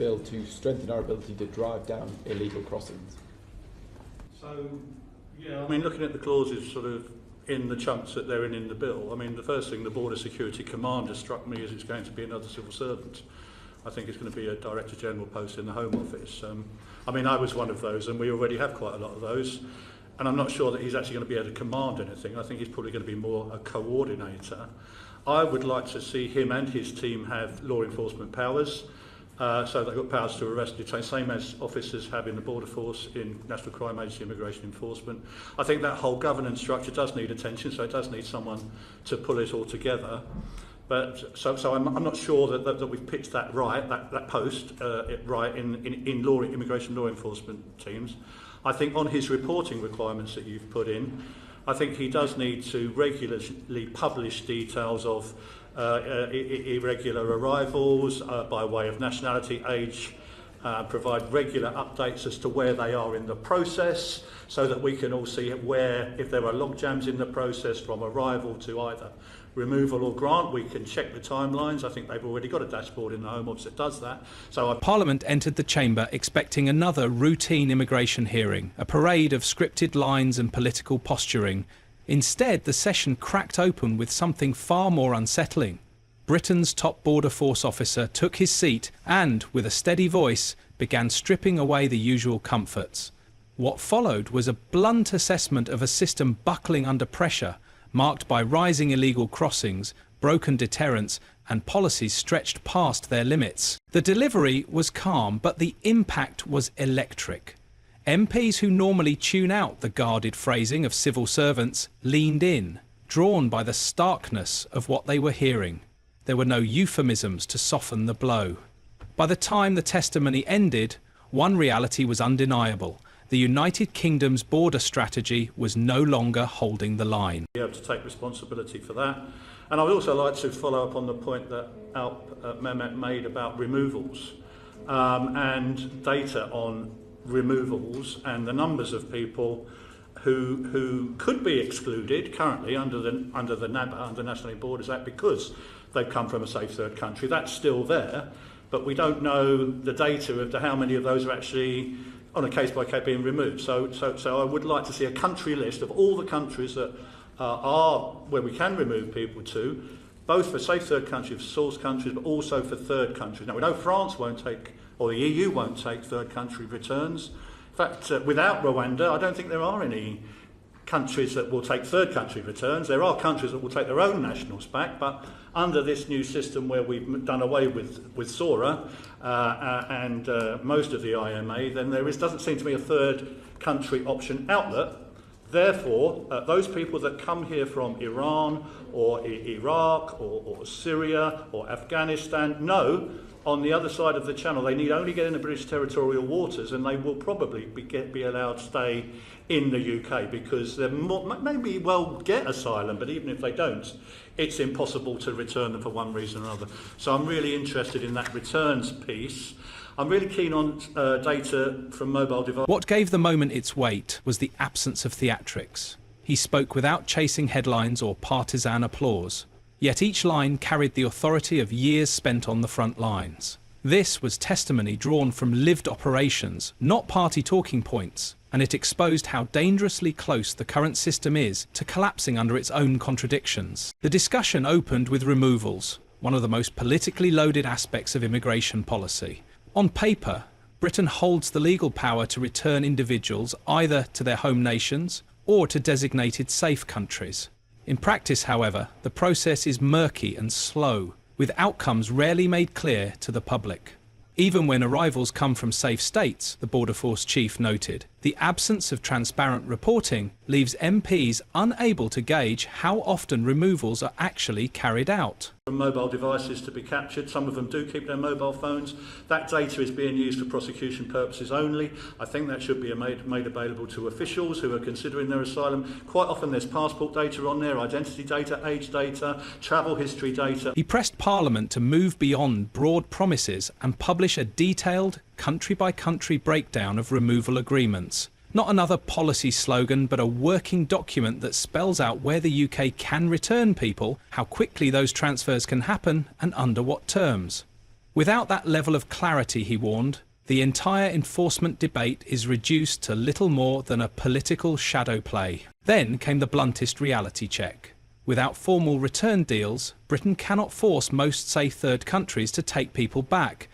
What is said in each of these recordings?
bill to strengthen our ability to drive down illegal crossings? So, yeah, I mean, looking at the clauses sort of in the chunks that they're in the bill, I mean, the first thing the Border Security Commander struck me as it's going to be another civil servant. I think it's going to be a Director General post in the Home Office. I mean, I was one of those, and we already have quite a lot of those. And I'm not sure that he's actually going to be able to command anything. I think he's probably going to be more a coordinator. I would like to see him and his team have law enforcement powers. So they've got powers to arrest and detain, same as officers have in the Border Force, in National Crime Agency, Immigration Enforcement. I think that whole governance structure does need attention, so it does need someone to pull it all together. But so I'm not sure that we've pitched that right, that post right in immigration law enforcement teams. I think on his reporting requirements that you've put in, I think he does need to regularly publish details of irregular arrivals by way of nationality, age, provide regular updates as to where they are in the process, so that we can all see where, if there are log jams in the process from arrival to either removal or grant, we can check the timelines. I think they've already got a dashboard in the Home Office that does that. Parliament entered the chamber expecting another routine immigration hearing, a parade of scripted lines and political posturing. Instead, the session cracked open with something far more unsettling. Britain's top border force officer took his seat and, with a steady voice, began stripping away the usual comforts. What followed was a blunt assessment of a system buckling under pressure, marked by rising illegal crossings, broken deterrence, and policies stretched past their limits. The delivery was calm, but the impact was electric. MPs who normally tune out the guarded phrasing of civil servants leaned in, drawn by the starkness of what they were hearing. There were no euphemisms to soften the blow. By the time the testimony ended, one reality was undeniable. The United Kingdom's border strategy was no longer holding the line. Be able to take responsibility for that. And I would also like to follow up on the point that Alp Mehmet made about removals and data on removals and the numbers of people who could be excluded currently under the NABA, under National Borders Act, because they've come from a safe third country. That's still there, but we don't know the data of how many of those are actually on a case-by-case being removed. So I would like to see a country list of all the countries that are where we can remove people to, both for safe third countries, for source countries, but also for third countries. Now, we know France won't take, or the EU won't take third country returns. In fact, without Rwanda, I don't think there are any countries that will take third country returns. There are countries that will take their own nationals back, but under this new system where we've done away with SORA and most of the IMA, then there doesn't seem to be a third country option outlet. Therefore, those people that come here from Iran or Iraq or Syria or Afghanistan know on the other side of the channel they need only get in the British territorial waters, and they will probably be allowed to stay in the UK, because they maybe well get asylum, but even if they don't, it's impossible to return them for one reason or another. So I'm really interested in that returns piece. I'm really keen on data from mobile devices. What gave the moment its weight was the absence of theatrics. He spoke without chasing headlines or partisan applause. Yet each line carried the authority of years spent on the front lines. This was testimony drawn from lived operations, not party talking points, and it exposed how dangerously close the current system is to collapsing under its own contradictions. The discussion opened with removals, one of the most politically loaded aspects of immigration policy. On paper, Britain holds the legal power to return individuals either to their home nations or to designated safe countries. In practice, however, the process is murky and slow, with outcomes rarely made clear to the public. Even when arrivals come from safe states, the Border Force chief noted, the absence of transparent reporting leaves MPs unable to gauge how often removals are actually carried out. Mobile devices to be captured. Some of them do keep their mobile phones. That data is being used for prosecution purposes only. I think that should be made available to officials who are considering their asylum. Quite often there's passport data on there, identity data, age data, travel history data. He pressed Parliament to move beyond broad promises and publish a detailed, country-by-country breakdown of removal agreements. Not another policy slogan, but a working document that spells out where the UK can return people, how quickly those transfers can happen, and under what terms. Without that level of clarity, he warned, the entire enforcement debate is reduced to little more than a political shadow play. Then came the bluntest reality check. Without formal return deals, Britain cannot force most safe third countries to take people back.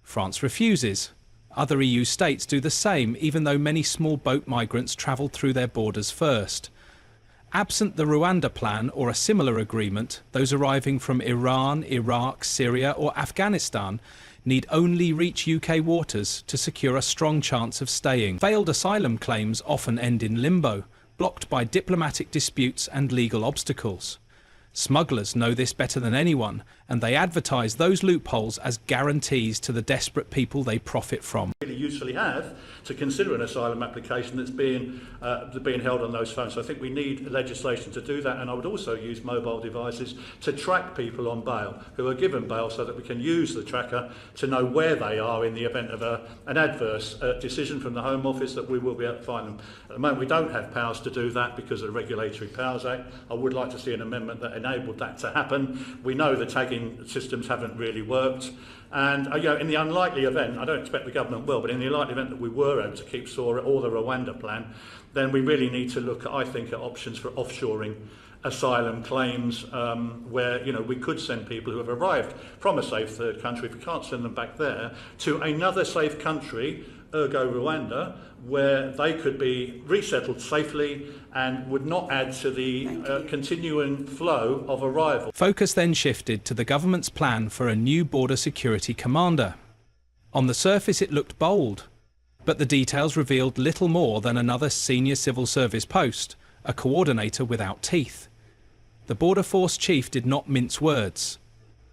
France refuses. Other EU states do the same, even though many small boat migrants travelled through their borders first. Absent the Rwanda plan or a similar agreement, those arriving from Iran, Iraq, Syria or Afghanistan need only reach UK waters to secure a strong chance of staying. Failed asylum claims often end in limbo, blocked by diplomatic disputes and legal obstacles. Smugglers know this better than anyone, and they advertise those loopholes as guarantees to the desperate people they profit from. Really usefully have to consider an asylum application that's being held on those phones. So I think we need legislation to do that, and I would also use mobile devices to track people on bail who are given bail, so that we can use the tracker to know where they are in the event of an adverse decision from the Home Office, that we will be able to find them. At the moment we don't have powers to do that because of the Regulatory Powers Act. I would like to see an amendment that enabled that to happen. We know the tagging systems haven't really worked, and in the unlikely event, I don't expect the government will, but in the unlikely event that we were able to keep SORA or the Rwanda plan, then we really need to look, I think, at options for offshoring asylum claims, where we could send people who have arrived from a safe third country, if we can't send them back there, to another safe country, ergo Rwanda, where they could be resettled safely and would not add to the continuing flow of arrival. Focus then shifted to the government's plan for a new border security commander. On the surface it looked bold, but the details revealed little more than another senior civil service post, a coordinator without teeth. The Border Force chief did not mince words.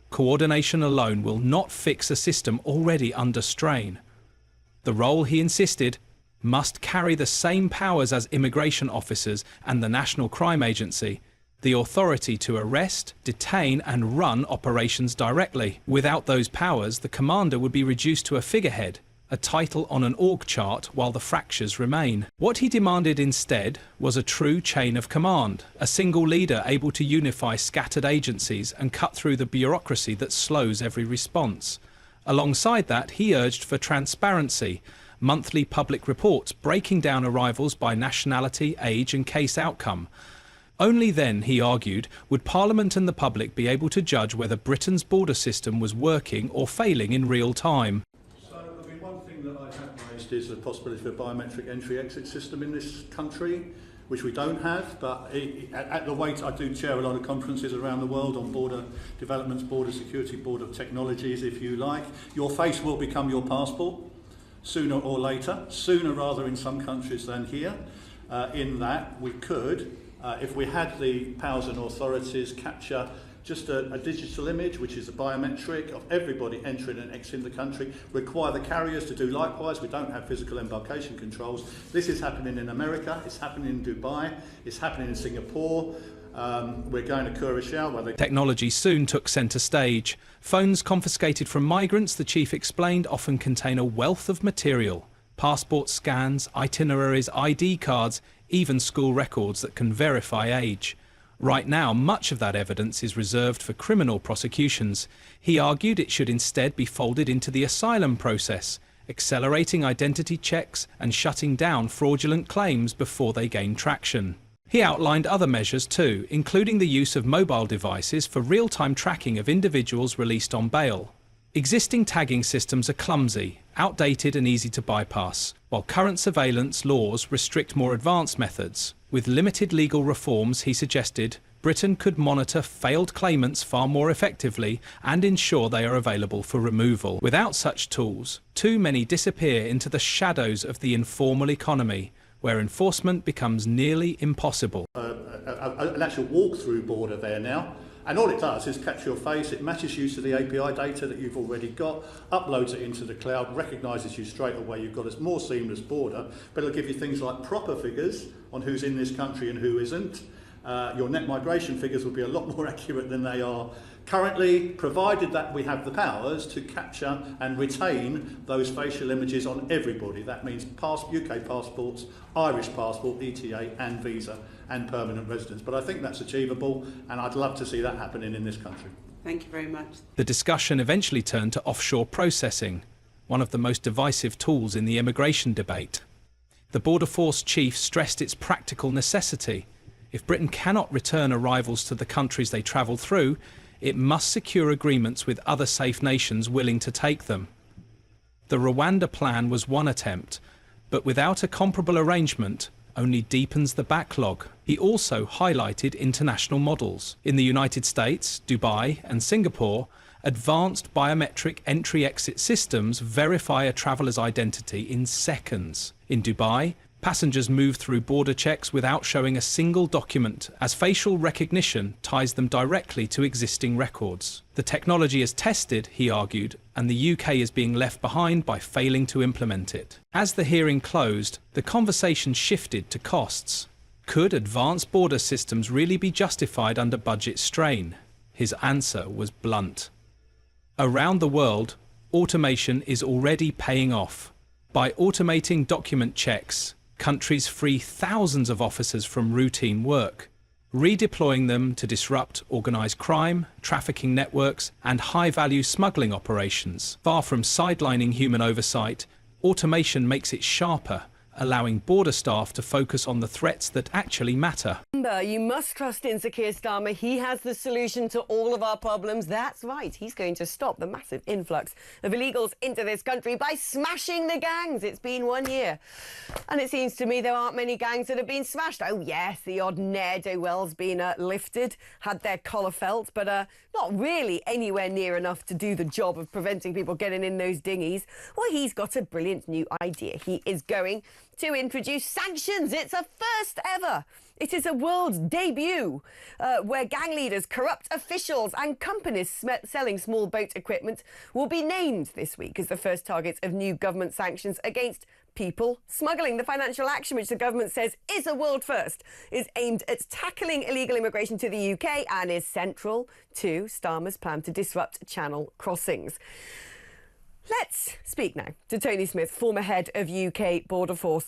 Coordination alone will not fix a system already under strain. The role, he insisted, must carry the same powers as immigration officers and the National Crime Agency, the authority to arrest, detain and run operations directly. Without those powers, the commander would be reduced to a figurehead, a title on an org chart while the fractures remain. What he demanded instead was a true chain of command, a single leader able to unify scattered agencies and cut through the bureaucracy that slows every response. Alongside that, he urged for transparency, monthly public reports breaking down arrivals by nationality, age and case outcome. Only then, he argued, would Parliament and the public be able to judge whether Britain's border system was working or failing in real time. So, one thing that I have raised is the possibility of a biometric entry-exit system in this country, which we don't have, but at the weight, I do chair a lot of conferences around the world on border developments, border security, border technologies, if you like. Your face will become your passport, sooner or later, sooner rather in some countries than here, in that we could, if we had the powers and authorities, capture just a digital image, which is a biometric of everybody entering and exiting the country, require the carriers to do likewise. We don't have physical embarkation controls. This is happening in America, it's happening in Dubai, it's happening in Singapore. We're going to Curacao where Technology soon took centre stage. Phones confiscated from migrants, the chief explained, often contain a wealth of material. Passport scans, itineraries, ID cards, even school records that can verify age. Right now, much of that evidence is reserved for criminal prosecutions. He argued it should instead be folded into the asylum process, accelerating identity checks and shutting down fraudulent claims before they gain traction. He outlined other measures too, including the use of mobile devices for real-time tracking of individuals released on bail. Existing tagging systems are clumsy, outdated and easy to bypass, while current surveillance laws restrict more advanced methods. With limited legal reforms, he suggested, Britain could monitor failed claimants far more effectively and ensure they are available for removal. Without such tools, too many disappear into the shadows of the informal economy, where enforcement becomes nearly impossible. An actual walk-through border there now, and all it does is capture your face, it matches you to the API data that you've already got, uploads it into the cloud, recognises you straight away, you've got a more seamless border, but it'll give you things like proper figures on who's in this country and who isn't. Your net migration figures will be a lot more accurate than they are currently, provided that we have the powers to capture and retain those facial images on everybody. That means UK passports, Irish passport, ETA and visa and permanent residence. But I think that's achievable, and I'd love to see that happening in this country. Thank you very much. The discussion eventually turned to offshore processing, one of the most divisive tools in the immigration debate. The Border Force chief stressed its practical necessity. If Britain cannot return arrivals to the countries they travel through, it must secure agreements with other safe nations willing to take them. The Rwanda plan was one attempt, but without a comparable arrangement, only deepens the backlog. He also highlighted international models. In the United States, Dubai and Singapore, advanced biometric entry-exit systems verify a traveller's identity in seconds. In Dubai, passengers move through border checks without showing a single document, as facial recognition ties them directly to existing records. The technology is tested, he argued, and the UK is being left behind by failing to implement it. As the hearing closed, the conversation shifted to costs. Could advanced border systems really be justified under budget strain? His answer was blunt. Around the world, automation is already paying off. By automating document checks, countries free thousands of officers from routine work, redeploying them to disrupt organised crime, trafficking networks, and high-value smuggling operations. Far from sidelining human oversight, automation makes it sharper, allowing border staff to focus on the threats that actually matter. You must trust in Sir Keir Starmer. He has the solution to all of our problems. That's right. He's going to stop the massive influx of illegals into this country by smashing the gangs. It's been 1 year. And it seems to me there aren't many gangs that have been smashed. Oh, yes, the odd ne'er-do-well's been lifted, had their collar felt, but not really anywhere near enough to do the job of preventing people getting in those dinghies. Well, he's got a brilliant new idea. He is going to introduce sanctions. It's a first ever. It is a world debut where gang leaders, corrupt officials and companies selling small boat equipment will be named this week as the first targets of new government sanctions against people smuggling. The financial action, which the government says is a world first, is aimed at tackling illegal immigration to the UK and is central to Starmer's plan to disrupt channel crossings. Let's speak now to Tony Smith, former head of UK Border Force.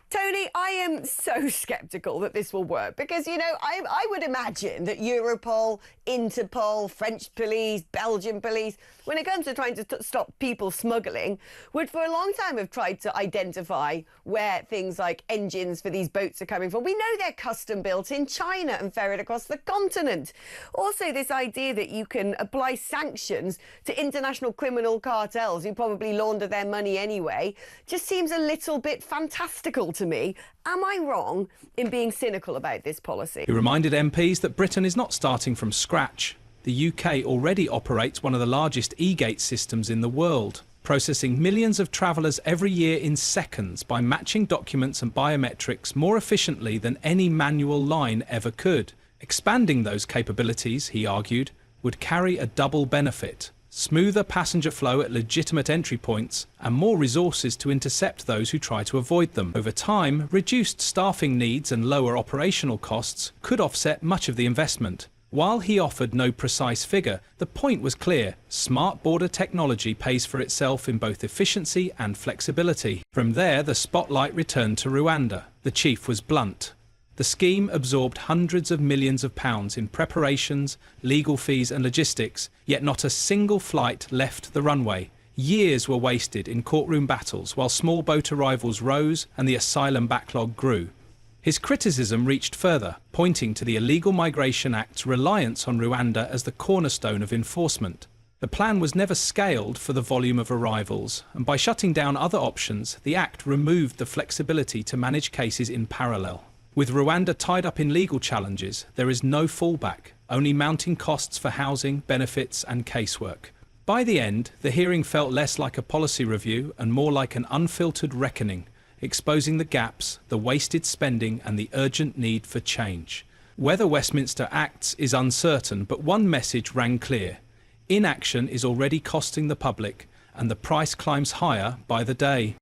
Tony, I am so sceptical that this will work because, you know, I would imagine that Europol, Interpol, French police, Belgian police, when it comes to trying to stop people smuggling, would for a long time have tried to identify where things like engines for these boats are coming from. We know they're custom built in China and ferried across the continent. Also, this idea that you can apply sanctions to international criminal cartels who probably launder their money anyway just seems a little bit fantastical to me. Am I wrong in being cynical about this policy? He reminded MPs that Britain is not starting from scratch. The UK already operates one of the largest e-gate systems in the world, processing millions of travellers every year in seconds by matching documents and biometrics more efficiently than any manual line ever could. Expanding those capabilities, he argued, would carry a double benefit: smoother passenger flow at legitimate entry points and more resources to intercept those who try to avoid them. Over time, reduced staffing needs and lower operational costs could offset much of the investment. While he offered no precise figure, the point was clear: smart border technology pays for itself in both efficiency and flexibility. From there, the spotlight returned to Rwanda. The chief was blunt. The scheme absorbed hundreds of millions of pounds in preparations, legal fees and logistics, yet not a single flight left the runway. Years were wasted in courtroom battles while small boat arrivals rose and the asylum backlog grew. His criticism reached further, pointing to the Illegal Migration Act's reliance on Rwanda as the cornerstone of enforcement. The plan was never scaled for the volume of arrivals, and by shutting down other options, the Act removed the flexibility to manage cases in parallel. With Rwanda tied up in legal challenges, there is no fallback, only mounting costs for housing, benefits and casework. By the end, the hearing felt less like a policy review and more like an unfiltered reckoning, exposing the gaps, the wasted spending and the urgent need for change. Whether Westminster acts is uncertain, but one message rang clear: inaction is already costing the public and the price climbs higher by the day.